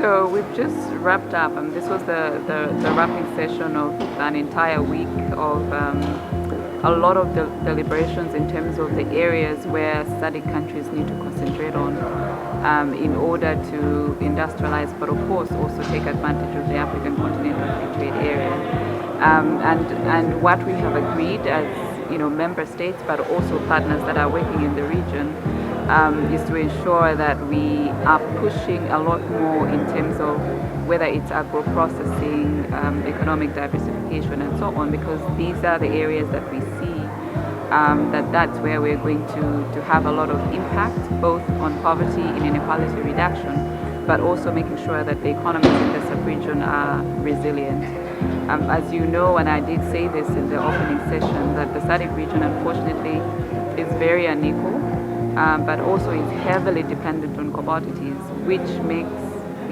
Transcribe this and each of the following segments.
So we've just wrapped up, and this was the wrapping session of an entire week of a lot of deliberations in terms of the areas where SADC countries need to concentrate on in order to industrialize, but of course also take advantage of the African continental free trade area. And what we have agreed as member states, but also partners that are working in the region, is to ensure that we are pushing a lot more in terms of whether it's agro-processing, economic diversification and so on, because these are the areas that we see that's where we're going to have a lot of impact, both on poverty and inequality reduction, but also making sure that the economies in the sub-region are resilient. As you know, and I did say this in the opening session, that the SADC region unfortunately is very unequal, but also is heavily dependent on commodities, which makes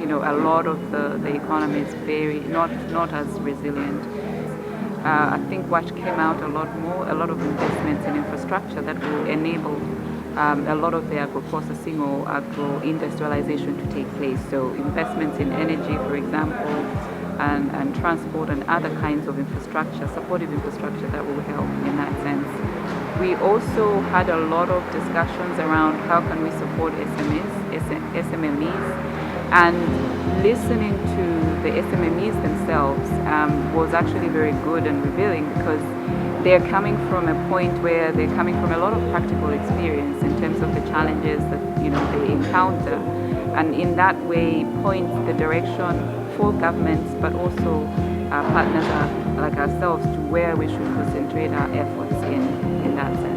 a lot of the economies very not as resilient. I think what came out a lot of investments in infrastructure that will enable a lot of the agro-processing or agro-industrialization to take place. So investments in energy, for example, and transport and other kinds of infrastructure, supportive infrastructure that will help in that sense. We also had a lot of discussions around how can we support SMMEs, and listening to the SMMEs themselves was actually very good and revealing, because they're coming from a point where they're coming from a lot of practical experience in terms of the challenges that they encounter, and in that way point the direction for governments, but also partners like ourselves, to where we should concentrate our efforts in that sense.